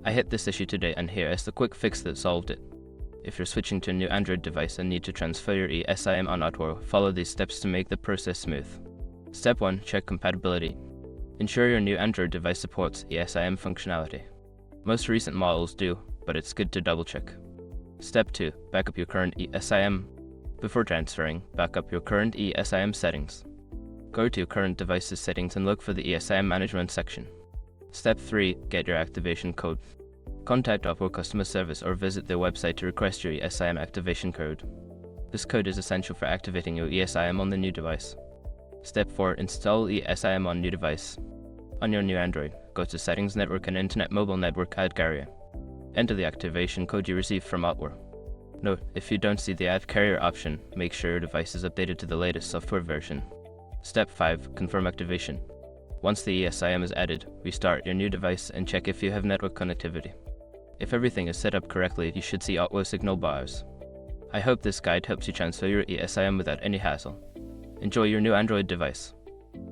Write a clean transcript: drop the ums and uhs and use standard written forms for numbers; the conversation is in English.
I hit this issue today, and here is the quick fix that solved it. If you're switching to a new Android device and need to transfer your ESIM on Outward, follow these steps to make the process smooth. Step 1. Check compatibility. Ensure your new Android device supports ESIM functionality. Most recent models do, but it's good to double check. Step 2. Back up your current ESIM. Before transferring, back up your current ESIM settings. Go to your current device's settings and look for the ESIM management section. Step 3. Get your activation code. Contact Oppo customer service or visit their website to request your ESIM activation code. This code is essential for activating your ESIM on the new device. Step 4. Install ESIM on new device. On your new Android, go to Settings, Network and Internet Mobile Network Add Carrier. Enter the activation code you received from Outward. Note, if you don't see the Add Carrier option, make sure your device is updated to the latest software version. Step 5. Confirm activation. Once the ESIM is added, restart your new device and check if you have network connectivity. If everything is set up correctly, you should see auto signal bars. I hope this guide helps you transfer your ESIM without any hassle. Enjoy your new Android device.